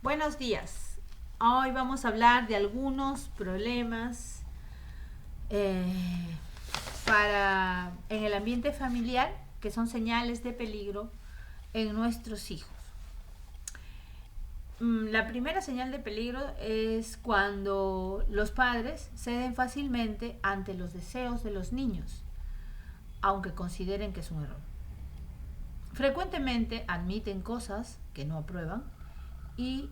Buenos días. Hoy vamos a hablar de algunos problemas eh, en el ambiente familiar que son señales de peligro en nuestros hijos. La primera señal de peligro es cuando los padres ceden fácilmente ante los deseos de los niños, aunque consideren que es un error. Frecuentemente admiten cosas que no aprueban y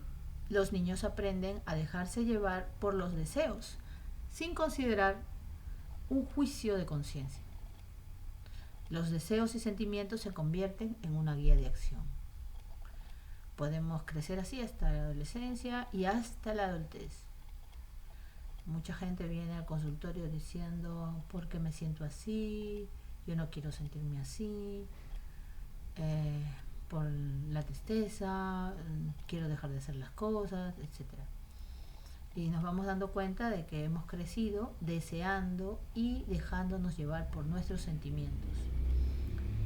los niños aprenden a dejarse llevar por los deseos, sin considerar un juicio de conciencia. Los deseos y sentimientos se convierten en una guía de acción. Podemos crecer así hasta la adolescencia y hasta la adultez. Mucha gente viene al consultorio diciendo, ¿por qué me siento así? Yo no quiero sentirme así. Por la tristeza, quiero dejar de hacer las cosas, etc. Y nos vamos dando cuenta de que hemos crecido deseando y dejándonos llevar por nuestros sentimientos,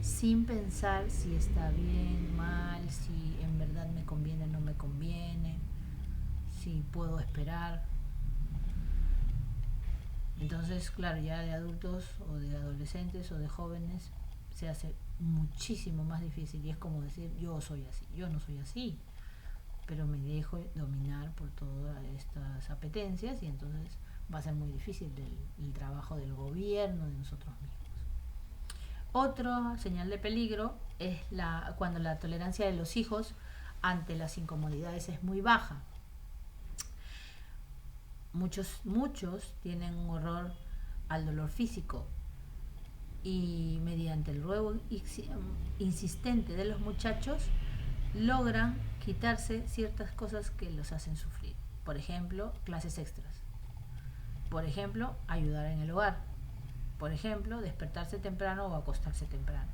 sin pensar si está bien, mal, si en verdad me conviene o no me conviene, si puedo esperar. Entonces, claro, ya de adultos o de adolescentes o de jóvenes se hace muchísimo más difícil y es como decir, yo soy así, yo no soy así, pero me dejo dominar por todas estas apetencias y entonces va a ser muy difícil el trabajo del gobierno, de nosotros mismos. Otra señal de peligro es cuando la tolerancia de los hijos ante las incomodidades es muy baja. Muchos tienen un horror al dolor físico y mediante el ruego insistente de los muchachos logran quitarse ciertas cosas que los hacen sufrir. Por ejemplo, clases extras. Por ejemplo, ayudar en el hogar. Por ejemplo, despertarse temprano o acostarse temprano.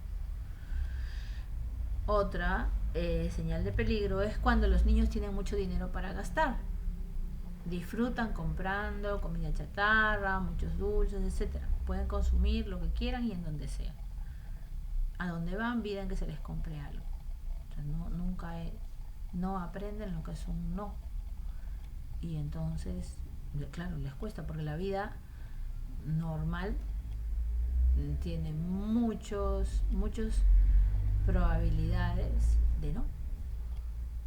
Otra señal de peligro es cuando los niños tienen mucho dinero para gastar. Disfrutan comprando comida chatarra, muchos dulces, etc. Pueden consumir lo que quieran y en donde sea. A donde van piden que se les compre algo. O sea, no aprenden lo que es un no. Y entonces, claro, les cuesta porque la vida normal tiene muchas probabilidades de no.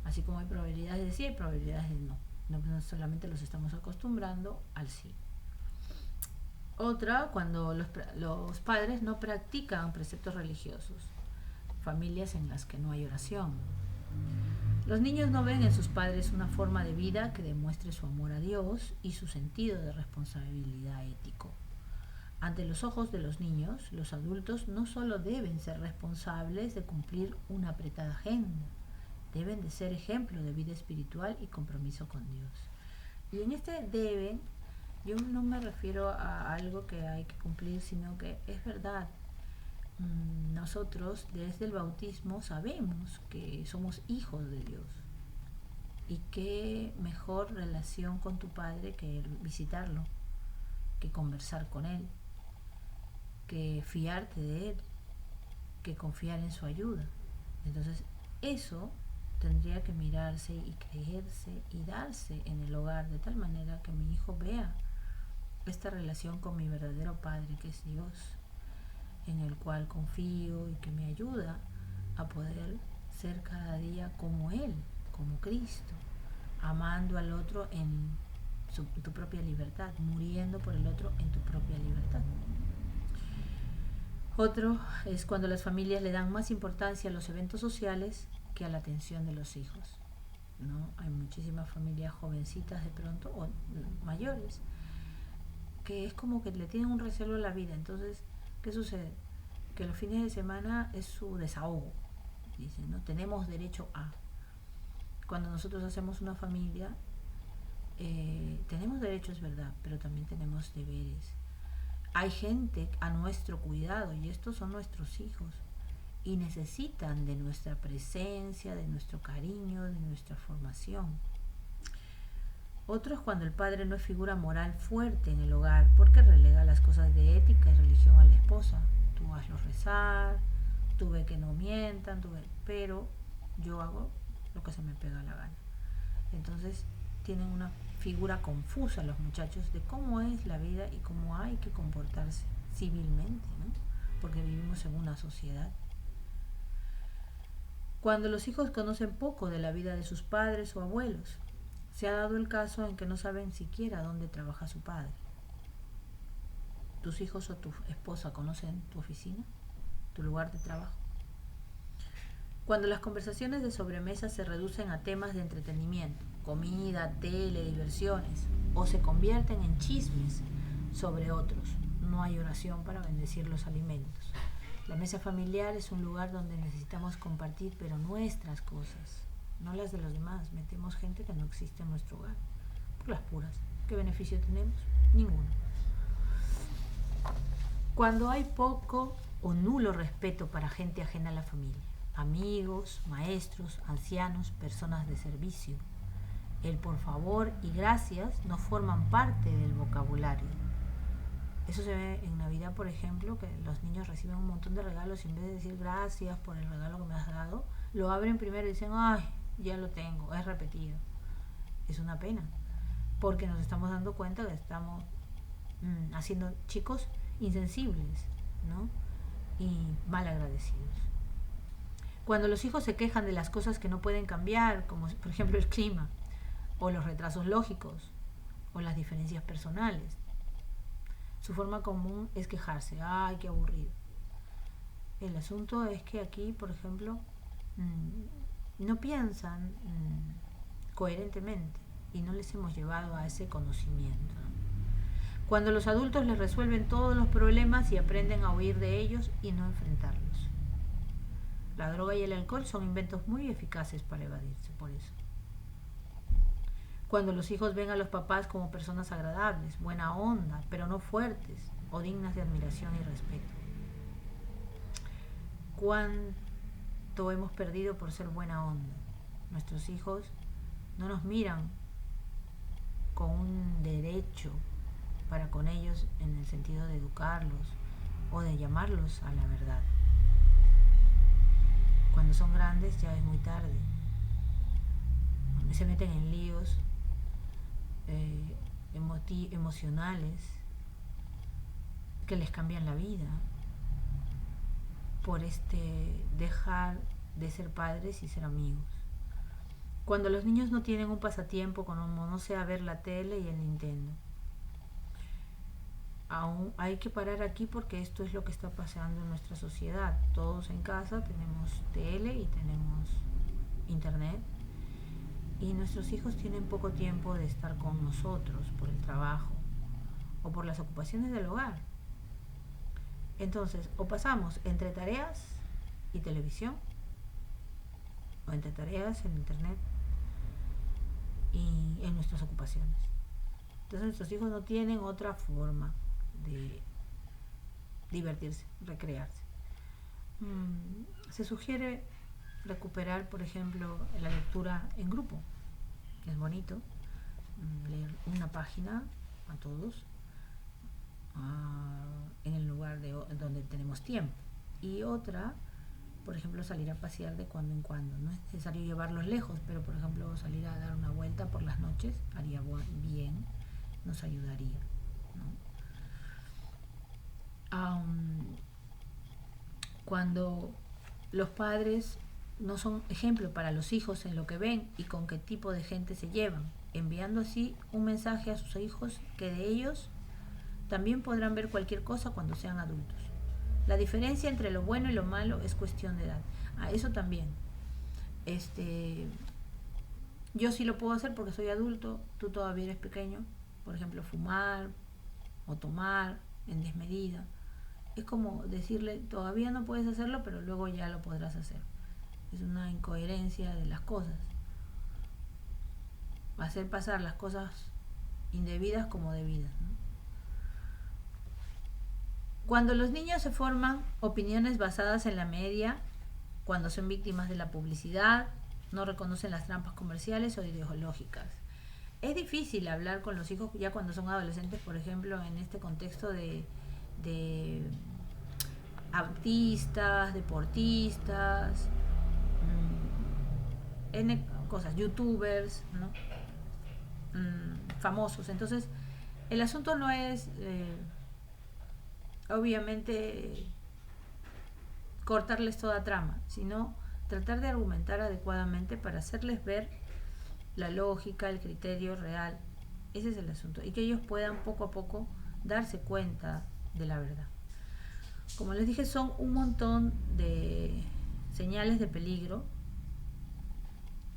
Así como hay probabilidades de sí, hay probabilidades de no. No solamente los estamos acostumbrando al sí. Otra, cuando los padres no practican preceptos religiosos, familias en las que no hay oración. Los niños no ven en sus padres una forma de vida que demuestre su amor a Dios y su sentido de responsabilidad ético. Ante los ojos de los niños, los adultos no solo deben ser responsables de cumplir una apretada agenda, deben de ser ejemplo de vida espiritual y compromiso con Dios. Y en este deben, yo no me refiero a algo que hay que cumplir, sino que es verdad. Nosotros desde el bautismo sabemos que somos hijos de Dios. Y qué mejor relación con tu Padre que visitarlo, que conversar con Él, que fiarte de Él, que confiar en su ayuda. Entonces eso tendría que mirarse y creerse y darse en el hogar de tal manera que mi hijo vea esta relación con mi verdadero Padre, que es Dios, en el cual confío y que me ayuda a poder ser cada día como Él, como Cristo, amando al otro en tu propia libertad, muriendo por el otro en tu propia libertad. Otro es cuando las familias le dan más importancia a los eventos sociales que a la atención de los hijos, ¿no? Hay muchísimas familias jovencitas de pronto, o mayores, que es como que le tienen un recelo a la vida. Entonces, ¿qué sucede? Que los fines de semana es su desahogo. Dicen, ¿no? Tenemos derecho a. Cuando nosotros hacemos una familia, tenemos derechos, es verdad, pero también tenemos deberes. Hay gente a nuestro cuidado y estos son nuestros hijos y necesitan de nuestra presencia, de nuestro cariño, de nuestra formación. Otro es cuando el padre no es figura moral fuerte en el hogar porque relega las cosas de ética y religión a la esposa. Tú hazlo rezar, tú ve que no mientan, pero yo hago lo que se me pega la gana. Entonces tienen una figura confusa los muchachos de cómo es la vida y cómo hay que comportarse civilmente, ¿no? Porque vivimos en una sociedad. Cuando los hijos conocen poco de la vida de sus padres o abuelos, se ha dado el caso en que no saben siquiera dónde trabaja su padre. ¿Tus hijos o tu esposa conocen tu oficina, tu lugar de trabajo? Cuando las conversaciones de sobremesa se reducen a temas de entretenimiento, comida, tele, diversiones, o se convierten en chismes sobre otros, no hay oración para bendecir los alimentos. La mesa familiar es un lugar donde necesitamos compartir, pero nuestras cosas, no las de los demás. Metemos gente que no existe en nuestro hogar, por las puras. ¿Qué beneficio tenemos? Ninguno. Cuando hay poco o nulo respeto para gente ajena a la familia, amigos, maestros, ancianos, personas de servicio, el por favor y gracias no forman parte del vocabulario. Eso se ve en Navidad, por ejemplo, que los niños reciben un montón de regalos y en vez de decir gracias por el regalo que me has dado, lo abren primero y dicen, ay, ya lo tengo, es repetido. Es una pena, porque nos estamos dando cuenta que estamos haciendo chicos insensibles, ¿no? Y mal agradecidos. Cuando los hijos se quejan de las cosas que no pueden cambiar, como por ejemplo el clima, o los retrasos lógicos, o las diferencias personales, su forma común es quejarse. ¡Ay, qué aburrido! El asunto es que aquí, por ejemplo, no piensan coherentemente y no les hemos llevado a ese conocimiento. Cuando los adultos les resuelven todos los problemas y aprenden a huir de ellos y no enfrentarlos. La droga y el alcohol son inventos muy eficaces para evadirse, por eso. Cuando los hijos ven a los papás como personas agradables, buena onda, pero no fuertes o dignas de admiración y respeto. ¿Cuánto hemos perdido por ser buena onda? Nuestros hijos no nos miran con un derecho para con ellos en el sentido de educarlos o de llamarlos a la verdad. Cuando son grandes ya es muy tarde. Se meten en líos emocionales que les cambian la vida por dejar de ser padres y ser amigos. Cuando los niños no tienen un pasatiempo como no sea ver la tele y el Nintendo. Aún hay que parar aquí porque esto es lo que está pasando en nuestra sociedad. Todos en casa tenemos tele y tenemos internet y nuestros hijos tienen poco tiempo de estar con nosotros por el trabajo o por las ocupaciones del hogar. Entonces, o pasamos entre tareas y televisión, o entre tareas en internet y en nuestras ocupaciones. Entonces nuestros hijos no tienen otra forma de divertirse, recrearse. Se sugiere recuperar, por ejemplo, la lectura en grupo. Es bonito leer una página a todos en el lugar donde tenemos tiempo, y otra, por ejemplo, salir a pasear de cuando en cuando. No es necesario llevarlos lejos, pero por ejemplo salir a dar una vuelta por las noches haría bien, nos ayudaría, ¿no? Cuando los padres no son ejemplo para los hijos en lo que ven y con qué tipo de gente se llevan, enviando así un mensaje a sus hijos que de ellos también podrán ver cualquier cosa cuando sean adultos. La diferencia entre lo bueno y lo malo es cuestión de edad. Eso también. Yo sí lo puedo hacer porque soy adulto, tú todavía eres pequeño. Por ejemplo, fumar o tomar en desmedida. Es como decirle, todavía no puedes hacerlo, pero luego ya lo podrás hacer. Es una incoherencia de las cosas. Hacer pasar las cosas indebidas como debidas, ¿no? Cuando los niños se forman opiniones basadas en la media, cuando son víctimas de la publicidad, no reconocen las trampas comerciales o ideológicas. Es difícil hablar con los hijos ya cuando son adolescentes, por ejemplo, en este contexto de artistas, deportistas, N cosas, youtubers, ¿no? Famosos. Entonces, el asunto no es, obviamente, cortarles toda trama, sino tratar de argumentar adecuadamente para hacerles ver la lógica, el criterio real. Ese es el asunto. Y que ellos puedan poco a poco darse cuenta de la verdad. Como les dije, son un montón de señales de peligro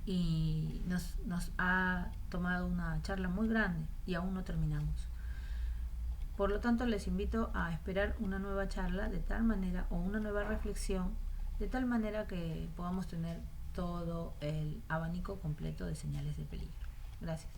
y nos ha tomado una charla muy grande y aún no terminamos. Por lo tanto, les invito a esperar una nueva charla de tal manera, o una nueva reflexión, de tal manera que podamos tener todo el abanico completo de señales de peligro. Gracias.